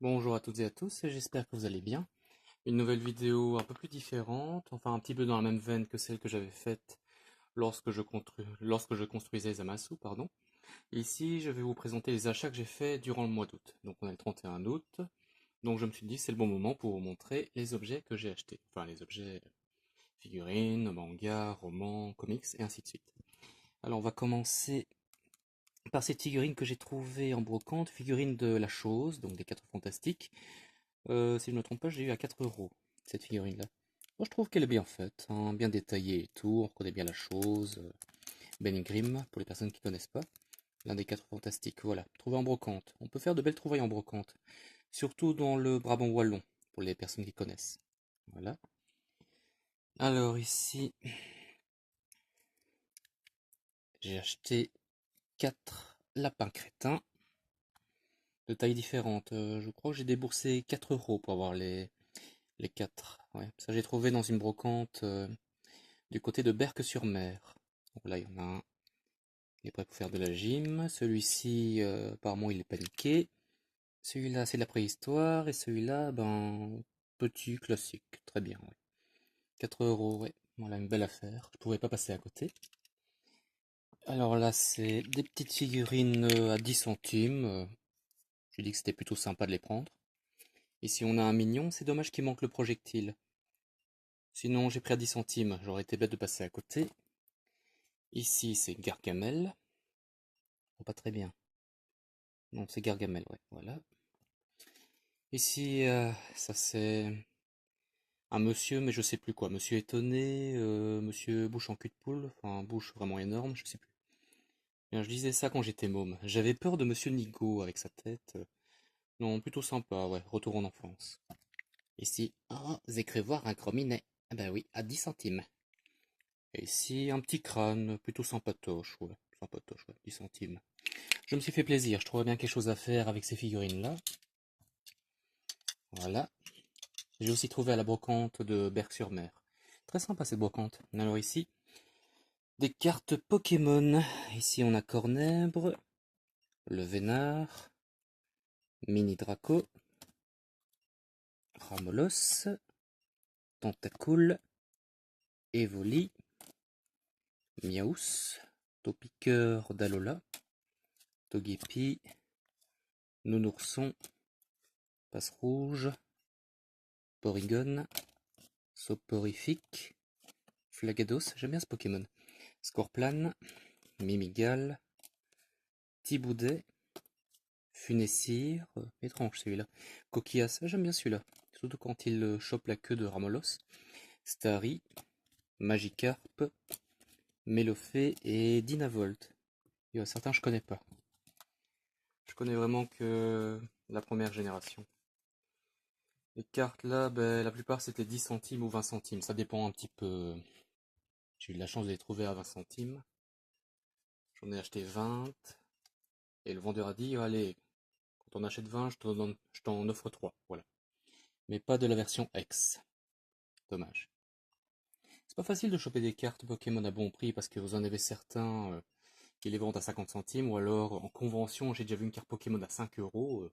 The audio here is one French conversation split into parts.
Bonjour à toutes et à tous, j'espère que vous allez bien. Une nouvelle vidéo un peu plus différente, enfin un petit peu dans la même veine que celle que j'avais faite lorsque je construisais Zamasu, pardon. Ici, je vais vous présenter les achats que j'ai faits durant le mois d'août. Donc on est le 31 août, donc je me suis dit c'est le bon moment pour vous montrer les objets que j'ai achetés. Enfin les objets figurines, mangas, romans, comics et ainsi de suite. Alors on va commencer par cette figurine que j'ai trouvée en brocante, figurine de la chose, donc des 4 fantastiques. Si je ne me trompe pas, j'ai eu à 4 euros cette figurine-là. Moi, je trouve qu'elle est bien faite, hein, bien détaillée et tout. On reconnaît bien la chose. Ben Grimm, pour les personnes qui ne connaissent pas. L'un des 4 fantastiques, voilà. Trouvé en brocante. On peut faire de belles trouvailles en brocante. Surtout dans le Brabant wallon, pour les personnes qui connaissent. Voilà. Alors ici, j'ai acheté 4 lapins crétins de tailles différentes. Je crois que j'ai déboursé 4 euros pour avoir les 4. Ouais. Ça, j'ai trouvé dans une brocante du côté de Berck-sur-Mer. Donc là, il y en a un. Il est prêt pour faire de la gym. Celui-ci, apparemment, il est paniqué. Celui-là, c'est de la préhistoire. Et celui-là, ben, petit, classique. Très bien, ouais. 4 euros, ouais. Voilà, une belle affaire. Je pouvais pas passer à côté. Alors là, c'est des petites figurines à 10 centimes. J'ai dit que c'était plutôt sympa de les prendre. Ici, on a un mignon. C'est dommage qu'il manque le projectile. Sinon, j'ai pris à 10 centimes. J'aurais été bête de passer à côté. Ici, c'est Gargamel. Oh, pas très bien. Non, c'est Gargamel, ouais, voilà. Ici, ça c'est un monsieur, mais je sais plus quoi. Monsieur étonné, monsieur bouche en cul de poule, enfin bouche vraiment énorme, je sais plus. Bien, je disais ça quand j'étais môme. J'avais peur de monsieur Nigo avec sa tête. Non, plutôt sympa, ouais, retour en enfance. Ici, oh, j'ai cru voir un gros minet. Ah ben oui, à 10 centimes. Et ici, un petit crâne, plutôt sympatoche, ouais, 10 centimes. Je me suis fait plaisir, je trouvais bien quelque chose à faire avec ces figurines-là. Voilà. J'ai aussi trouvé à la brocante de Berck-sur-Mer. Très sympa cette brocante. Alors ici, des cartes Pokémon. Ici on a Cornèbre, le Vénard, Mini Draco, Ramolos, Tentacool, Evoli, Miaus, Topiqueur d'Alola, Togepi, Nounourson, Passe-Rouge, Porygon, Soporifique, Flagados, j'aime bien ce Pokémon, Scorplan, Mimigal, Thiboudet, Funessire, étrange celui-là. Coquillas, j'aime bien celui-là. Surtout quand il chope la queue de Ramolos. Starry, Magikarp, Melofée et Dynavolt. Il y a certains je connais pas. Je connais vraiment que la première génération. Les cartes là, ben, la plupart c'était 10 centimes ou 20 centimes. Ça dépend un petit peu. J'ai eu de la chance de les trouver à 20 centimes. J'en ai acheté 20. Et le vendeur a dit, allez, quand on achète 20, je t'en offre 3. Voilà. Mais pas de la version X. Dommage. C'est pas facile de choper des cartes Pokémon à bon prix parce que vous en avez certains qui les vendent à 50 centimes ou alors en convention, j'ai déjà vu une carte Pokémon à 5 euros.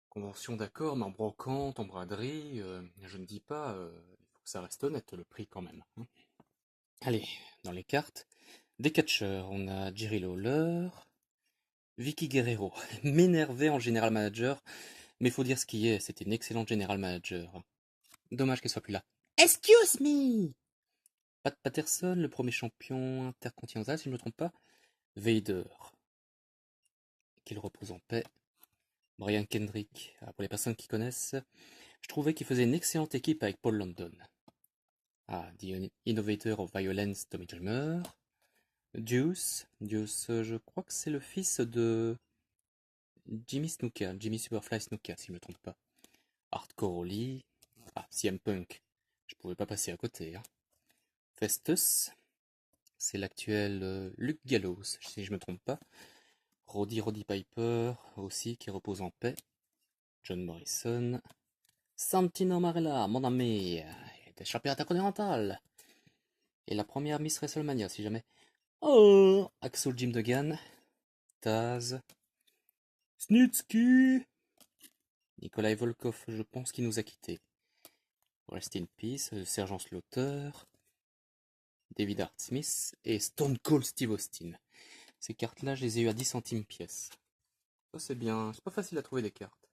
Convention d'accord, mais en brocante, en braderie, je ne dis pas, il faut que ça reste honnête le prix quand même, hein. Allez, dans les cartes, des catcheurs, on a Jerry Lawler, Vicky Guerrero, m'énervait en General Manager, mais faut dire ce qui est, c'était une excellente General Manager. Dommage qu'elle soit plus là. Excuse me! Pat Patterson, le premier champion intercontinental, si je ne me trompe pas. Vader, qu'il repose en paix. Brian Kendrick, pour les personnes qui connaissent, je trouvais qu'il faisait une excellente équipe avec Paul London. The Innovator of Violence, Tommy Dreamer. Deuce, je crois que c'est le fils de Jimmy Snuka, Jimmy Superfly Snuka, si je ne me trompe pas. Hardcore Oli. CM Punk, je pouvais pas passer à côté, hein. Festus, c'est l'actuel Luke Gallows, si je me trompe pas. Roddy Piper aussi, qui repose en paix. John Morrison. Santino Marella, mon ami, il était champion intercontinental. Et la première Miss WrestleMania, si jamais. Oh, Axel Jim Duggan. Taz. Snitsky. Nikolai Volkov, je pense qu'il nous a quittés. Rest in Peace, Sergent Slaughter, David Hart Smith et Stone Cold Steve Austin. Ces cartes-là, je les ai eues à 10 centimes pièce. Ça c'est bien, c'est pas facile à trouver des cartes.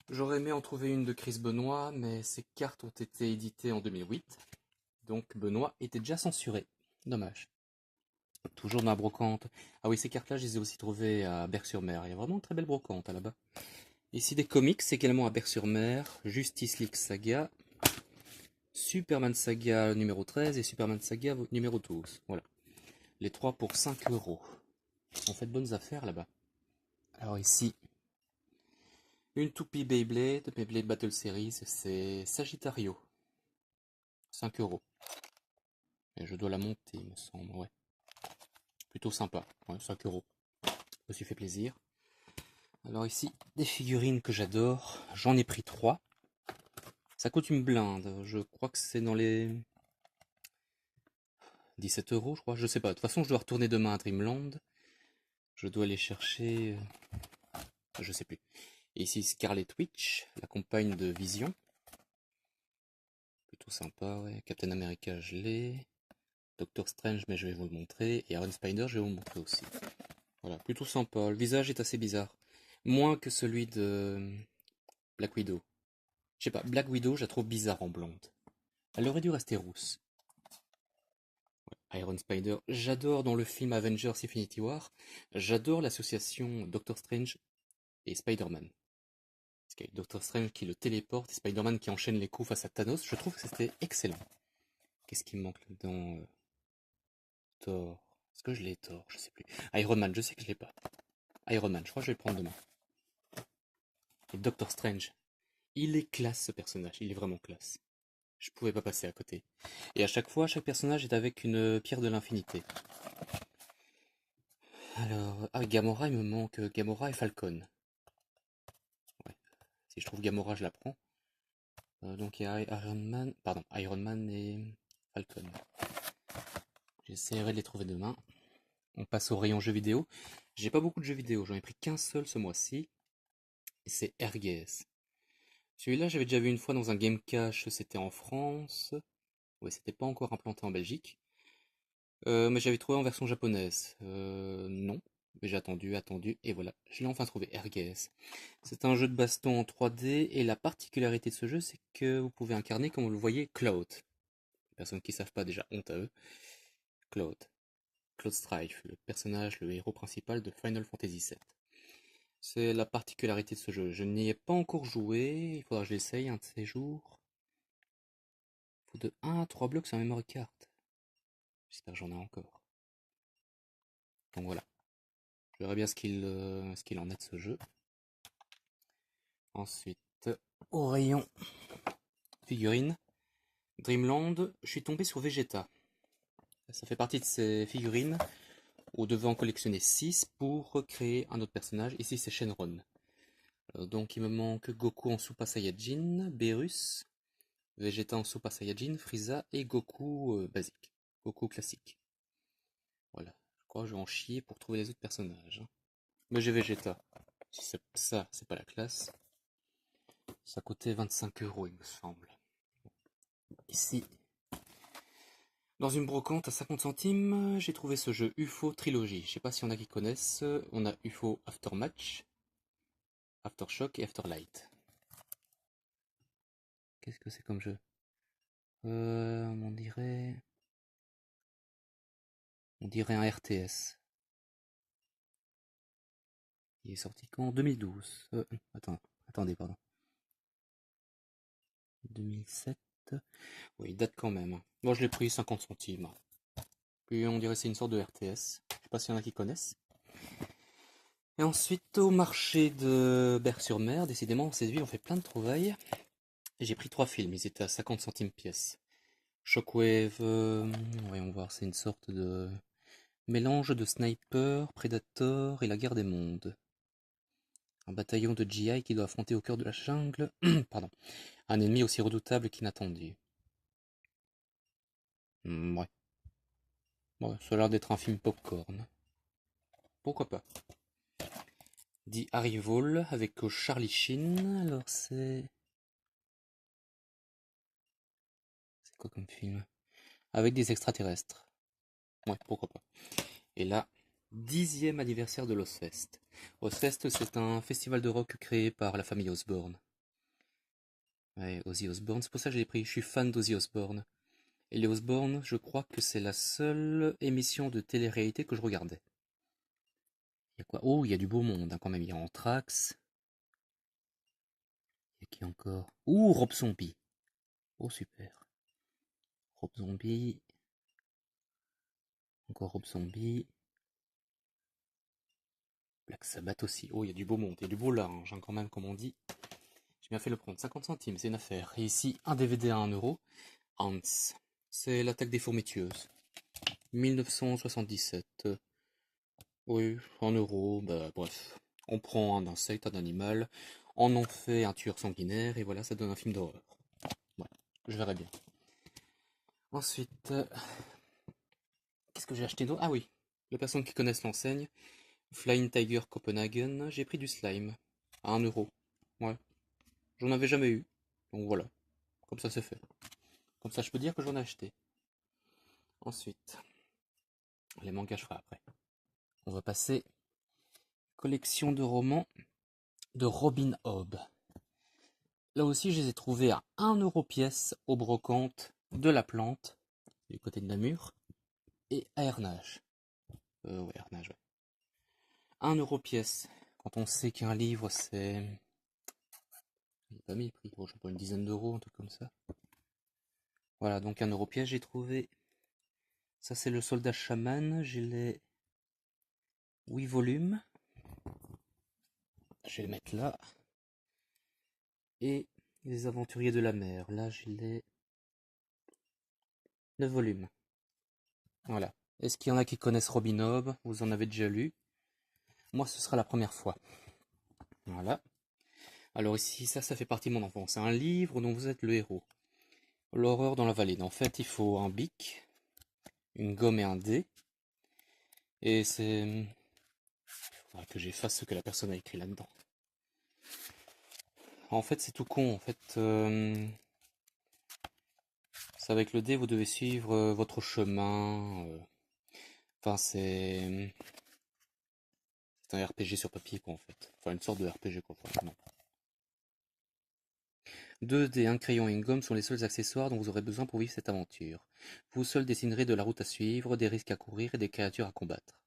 J'aurais aimé en trouver une de Chris Benoit, mais ces cartes ont été éditées en 2008. Donc Benoit était déjà censuré. Dommage. Toujours dans la brocante. Ah oui, ces cartes-là, je les ai aussi trouvées à Berck-sur-Mer. Il y a vraiment une très belle brocante là-bas. Ici des comics également à Berck-sur-Mer. Justice League Saga. Superman Saga numéro 13 et Superman Saga numéro 12. Voilà. Les trois pour 5 euros. On fait de bonnes affaires là-bas. Alors ici, une toupie Beyblade Battle Series, c'est Sagittario. 5 euros. Et je dois la monter, il me semble, ouais. Plutôt sympa, ouais, 5 euros. Je me suis fait plaisir. Alors ici, des figurines que j'adore. J'en ai pris 3. Ça coûte une blinde. Je crois que c'est dans les 17 euros, je crois. Je sais pas. De toute façon, je dois retourner demain à Dreamland. Je dois aller chercher... Je sais plus. Et ici, Scarlet Witch, la compagne de Vision. Plutôt sympa, ouais. Captain America, je l'ai. Doctor Strange, mais je vais vous le montrer. Et Iron Spider, je vais vous le montrer aussi. Voilà, plutôt sympa. Le visage est assez bizarre. Moins que celui de Black Widow. Je sais pas, Black Widow, je la trouve bizarre en blonde. Elle aurait dû rester rousse. Ouais, Iron Spider, j'adore dans le film Avengers Infinity War, j'adore l'association Doctor Strange et Spider-Man. Parce qu'il y a Doctor Strange qui le téléporte et Spider-Man qui enchaîne les coups face à Thanos, je trouve que c'était excellent. Qu'est-ce qui me manque là-dedans Thor. Est-ce que je l'ai Thor? Je sais plus. Iron Man, je sais que je l'ai pas. Iron Man, je crois que je vais le prendre demain. Et Doctor Strange. Il est classe ce personnage, il est vraiment classe. Je pouvais pas passer à côté. Et à chaque fois, chaque personnage est avec une pierre de l'infinité. Alors, ah, Gamora, il me manque Gamora et Falcon. Ouais. Si je trouve Gamora, je la prends. Donc il y a Iron Man et Falcon. J'essaierai de les trouver demain. On passe au rayon jeux vidéo. J'ai pas beaucoup de jeux vidéo, j'en ai pris qu'un seul ce mois-ci. Et c'est RGS. Celui-là, j'avais déjà vu une fois dans un Game Cache, c'était en France. Ouais, c'était pas encore implanté en Belgique. Mais j'avais trouvé en version japonaise. Non. Mais j'ai attendu, et voilà, je l'ai enfin trouvé, RGS. C'est un jeu de baston en 3D, et la particularité de ce jeu, c'est que vous pouvez incarner, comme vous le voyez, Cloud. Les personnes qui ne savent pas, déjà, honte à eux. Cloud. Cloud Strife, le personnage, le héros principal de Final Fantasy VII. C'est la particularité de ce jeu. Je n'y ai pas encore joué, il faudra que je l'essaye un de ces jours. Il faut de 1 à 3 blocs sur la memory card. J'espère que j'en ai encore. Donc voilà. Je verrai bien ce qu'il en est de ce jeu. Ensuite, au rayon figurines, Dreamland, je suis tombé sur Vegeta. Ça fait partie de ces figurines où on devait en collectionner 6 pour recréer un autre personnage. Ici, c'est Shenron. Donc, il me manque Goku en Super Saiyajin, Beerus, Vegeta en Super Saiyajin, Frieza et Goku basique. Goku classique. Voilà. Je crois que je vais en chier pour trouver les autres personnages. Mais j'ai Vegeta. Si ça, c'est pas la classe. Ça coûtait 25 euros, il me semble. Ici, dans une brocante à 50 centimes, j'ai trouvé ce jeu UFO Trilogy. Je sais pas s'il y en a qui connaissent. On a UFO Aftermatch, Aftershock et Afterlight. Qu'est-ce que c'est comme jeu On dirait... On dirait un RTS. Il est sorti quand 2012. Attendez, pardon. 2007. Oui, il date quand même. Moi, je l'ai pris 50 centimes. Puis on dirait que c'est une sorte de RTS. Je sais pas s'il y en a qui connaissent. Et ensuite, au marché de Berck-sur-Mer, décidément, dans cette ville, on fait plein de trouvailles. Et j'ai pris 3 films, ils étaient à 50 centimes pièce. Shockwave, voyons voir, c'est une sorte de mélange de Sniper, Predator et la guerre des mondes. Un bataillon de GI qui doit affronter au cœur de la jungle, pardon, un ennemi aussi redoutable qu'inattendu. Ouais. Ouais, ça a l'air d'être un film popcorn. Pourquoi pas. dit Arrival avec Charlie Sheen. Alors c'est quoi comme film? Avec des extraterrestres. Ouais, pourquoi pas. Et là, 10e anniversaire de l'Ozzfest. Ozzfest, c'est un festival de rock créé par la famille Osborne. Ouais, Ozzy Osbourne, c'est pour ça que je l'ai pris. Je suis fan d'Ozzy Osbourne. Et les Osbourne, je crois que c'est la seule émission de télé-réalité que je regardais. Il y a quoi? Oh, il y a du beau monde hein, quand même. Il y a Anthrax. Il y a qui encore? Ouh, Rob Zombie. Oh, super. Rob Zombie. Encore Rob Zombie. Black Sabbath aussi. Oh, il y a du beau monde. Il y a du beau linge hein, quand même, comme on dit. J'ai bien fait le prendre. 50 centimes, c'est une affaire. Et ici, un DVD à 1 €. Hans. C'est l'attaque des fourmis tueuses. 1977. Oui, 1 €. Bah, bref. On prend un insecte, un animal. On en fait un tueur sanguinaire. Et voilà, ça donne un film d'horreur. Ouais, je verrai bien. Ensuite, qu'est-ce que j'ai acheté d'autre? Ah oui, les personnes qui connaissent l'enseigne. Flying Tiger Copenhagen. J'ai pris du slime. À 1 €. Ouais. J'en avais jamais eu. Donc voilà. Comme ça c'est fait. Comme ça je peux dire que j'en ai acheté. Ensuite, les mangas je ferai après. On va passer collection de romans de Robin Hobb. Là aussi je les ai trouvés à 1 € pièce au brocante de la Plante, du côté de Namur, et à Ernage. Ouais, Ernage, ouais. 1 € pièce. Quand on sait qu'un livre c'est... J'ai pas mis le prix, bon, je sais pas, une dizaine d'euros, un truc comme ça. Voilà, donc 1 € pièce, j'ai trouvé. Ça c'est le soldat chaman, j'ai les 8 volumes. Je vais le mettre là. Et les aventuriers de la mer, là j'ai les 9 volumes. Voilà. Est-ce qu'il y en a qui connaissent Robin Hobb? Vous en avez déjà lu? Moi ce sera la première fois. Voilà. Alors ici, ça fait partie de mon enfance. C'est un livre dont vous êtes le héros. L'horreur dans la vallée. En fait, il faut un bic, une gomme et un dé. Et c'est... Il faudra que j'efface ce que la personne a écrit là-dedans. En fait, c'est tout con. En fait, c'est avec le dé, vous devez suivre votre chemin. Enfin, c'est un RPG sur papier, quoi, en fait. Enfin, une sorte de RPG, quoi. Enfin, non. 2 dés, un crayon et une gomme sont les seuls accessoires dont vous aurez besoin pour vivre cette aventure. Vous seul dessinerez de la route à suivre, des risques à courir et des créatures à combattre.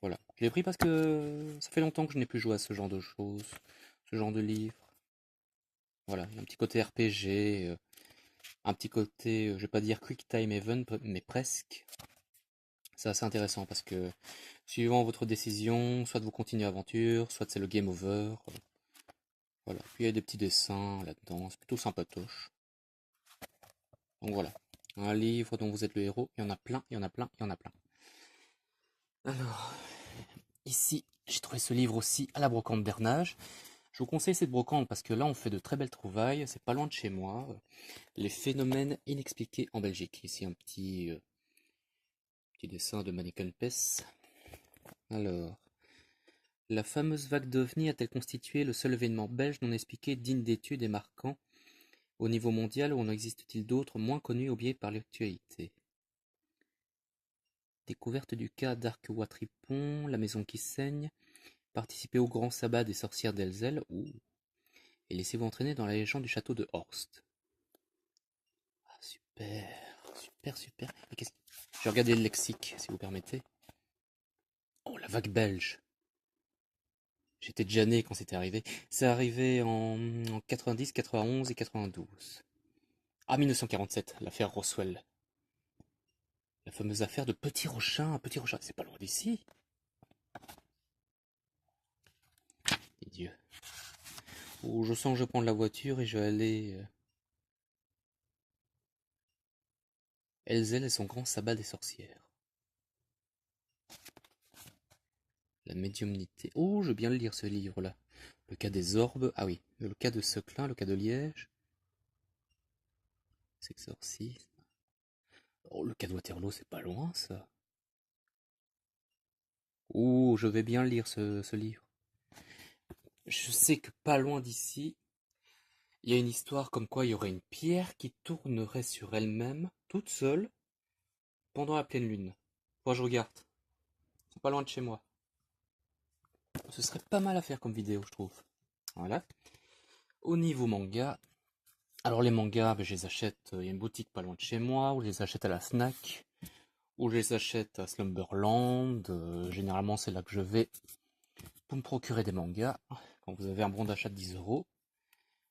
Voilà. Je l'ai pris parce que ça fait longtemps que je n'ai plus joué à ce genre de choses, ce genre de livre. Voilà, il y a un petit côté RPG, un petit côté, je vais pas dire quick time event, mais presque. C'est assez intéressant parce que suivant votre décision, soit vous continuez l'aventure, soit c'est le game over. Voilà. Puis il y a des petits dessins là-dedans, c'est plutôt sympatoche. Donc voilà. Un livre dont vous êtes le héros, il y en a plein, il y en a plein, il y en a plein. Alors, ici, j'ai trouvé ce livre aussi à la brocante d'Ernage. Je vous conseille cette brocante parce que là, on fait de très belles trouvailles. C'est pas loin de chez moi. Les phénomènes inexpliqués en Belgique. Ici, un petit dessin de Mannequin Pes. Alors, la fameuse vague d'OVNI a-t-elle constitué le seul événement belge non expliqué digne d'étude et marquant au niveau mondial, ou en existe-t-il d'autres moins connus oubliés par l'actualité? Découverte du cas d'Arc-Watripon, la maison qui saigne, participer au grand sabbat des sorcières d'Elzel, et laissez-vous entraîner dans la légende du château de Horst. Ah, super, super, super. Je vais regarder le lexique, si vous permettez. Oh, la vague belge. J'étais déjà né quand c'était arrivé. C'est arrivé en 90, 91 et 92. Ah, 1947, l'affaire Roswell. La fameuse affaire de Petit Rochin. Petit Rochin, c'est pas loin d'ici. Et Dieu. Oh, je sens que je prends la voiture et je vais aller... Elzel et son grand sabbat des sorcières. La médiumnité. Oh, je veux bien le lire ce livre-là. Le cas des orbes. Ah oui, le cas de Seclin, le cas de Liège. S'exorcisme. Oh, le cas de Waterloo, c'est pas loin ça. Oh, je vais bien lire ce livre. je sais que pas loin d'ici, il y a une histoire comme quoi il y aurait une pierre qui tournerait sur elle-même, toute seule, pendant la pleine lune. Moi je regarde, c'est pas loin de chez moi. Ce serait pas mal à faire comme vidéo, je trouve. Voilà. Au niveau manga, alors les mangas, ben, je les achète, il y a une boutique pas loin de chez moi, ou je les achète à la Fnac, ou je les achète à Slumberland. Généralement c'est là que je vais pour me procurer des mangas. Quand vous avez un bon d'achat de 10 €, vous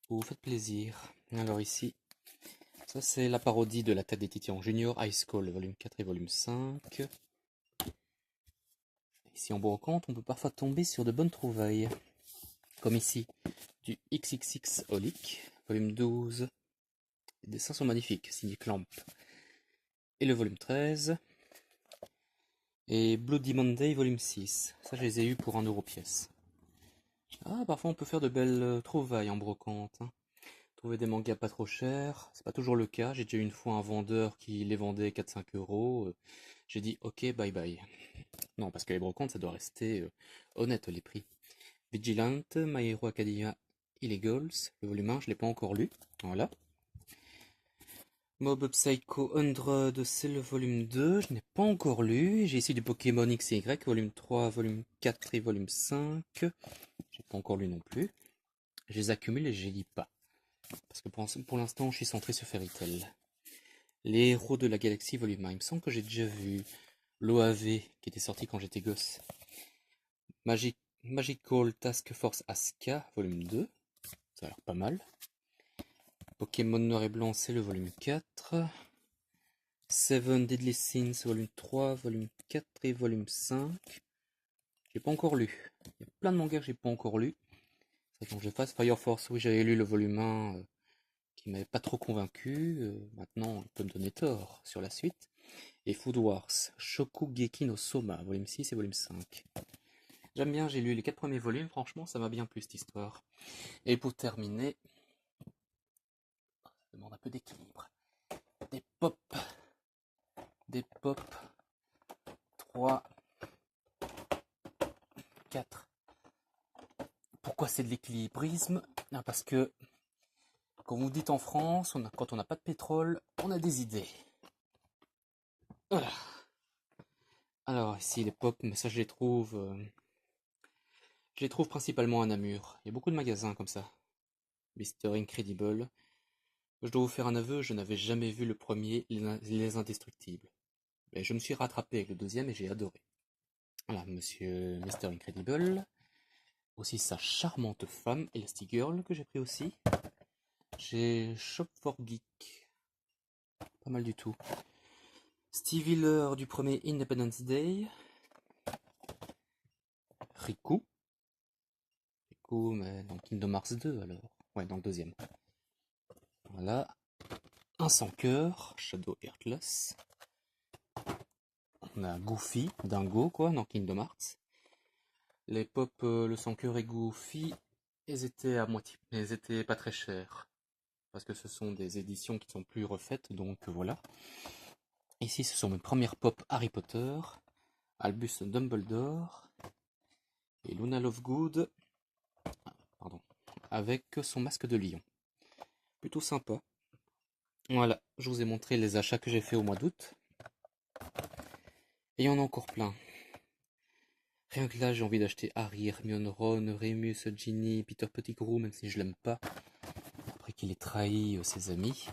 vous faites plaisir. Alors ici, ça c'est la parodie de La Tête des Titans Junior High School, volume 4 et volume 5. Ici en brocante, on peut parfois tomber sur de bonnes trouvailles. Comme ici, du XXX Holic, volume 12. Les dessins sont magnifiques, signé Clamp. Et le volume 13. Et Bloody Monday, volume 6. Ça, je les ai eus pour 1 € pièce. Ah, parfois on peut faire de belles trouvailles en brocante. Hein. Trouver des mangas pas trop chers, c'est pas toujours le cas. J'ai déjà eu une fois un vendeur qui les vendait 4-5 €. J'ai dit ok, bye bye. Non, parce que les brocantes, ça doit rester honnête les prix. Vigilante, My Hero Academia Illegals, le volume 1, je l'ai pas encore lu. Voilà. Mob Psycho 100, c'est le volume 2, je n'ai pas encore lu. J'ai ici du Pokémon X et Y, volume 3, volume 4 et volume 5. J'ai pas encore lu non plus. Je les accumule et je les lis pas. Parce que pour l'instant, je suis centré sur Fairy Tail. Les Héros de la Galaxie, volume 1. Il me semble que j'ai déjà vu l'OAV qui était sorti quand j'étais gosse. Magical Task Force Asuka, volume 2. Ça a l'air pas mal. Pokémon Noir et Blanc, c'est le volume 4. Seven Deadly Sins, volume 3, volume 4 et volume 5. J'ai pas encore lu. Il y a plein de mangas que j'ai pas encore lu. Ça que je fasse. Fire Force, oui, j'avais lu le volume 1 qui m'avait pas trop convaincu. Maintenant, il peut me donner tort sur la suite. Et Food Wars, Shokugeki no Soma, volume 6 et volume 5. J'aime bien, j'ai lu les 4 premiers volumes, franchement, ça m'a bien plu cette histoire. Et pour terminer, ça demande un peu d'équilibre. Des pop. 3, 4. Pourquoi c'est de l'équilibrisme? Parce que, comme vous dites en France, quand on n'a pas de pétrole, on a des idées. Voilà. Alors ici les pop, mais ça je les trouve principalement à Namur. Il y a beaucoup de magasins comme ça. Mr. Incredible. Je dois vous faire un aveu, je n'avais jamais vu le premier, Les Indestructibles. Mais je me suis rattrapé avec le deuxième et j'ai adoré. Voilà, monsieur Mr. Incredible. Aussi sa charmante femme, Elastigirl, que j'ai pris aussi. J'ai Shop for Geek. Pas mal du tout. Steve Hiller du premier Independence Day. Riku. Mais dans Kingdom Hearts 2 alors. Ouais, dans le deuxième. Voilà. Un sans cœur, Shadow Heartless. On a Goofy, Dingo quoi, dans Kingdom Hearts. Les pop, le sans cœur et Goofy, ils étaient à moitié. Ils étaient pas très chers. Parce que ce sont des éditions qui sont plus refaites, donc voilà. Ici, ce sont mes premières pop Harry Potter. Albus Dumbledore. Et Luna Lovegood. Pardon. Avec son masque de lion. Plutôt sympa. Voilà, je vous ai montré les achats que j'ai fait au mois d'août. Et il y en a encore plein. Rien que là, j'ai envie d'acheter Harry, Hermione, Ron, Remus, Ginny, Peter Pettigrew, même si je l'aime pas. Après qu'il ait trahi ses amis.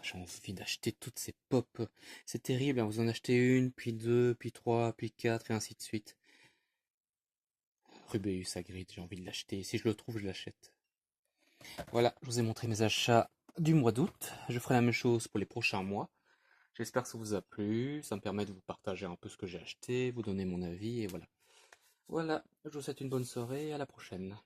J'ai envie d'acheter toutes ces pop. C'est terrible, hein, vous en achetez une, puis deux, puis trois, puis quatre, et ainsi de suite. Rubeus Hagrid, j'ai envie de l'acheter. Si je le trouve, je l'achète. Voilà, je vous ai montré mes achats du mois d'août. Je ferai la même chose pour les prochains mois. J'espère que ça vous a plu. Ça me permet de vous partager un peu ce que j'ai acheté, vous donner mon avis, et voilà. Voilà, je vous souhaite une bonne soirée et à la prochaine.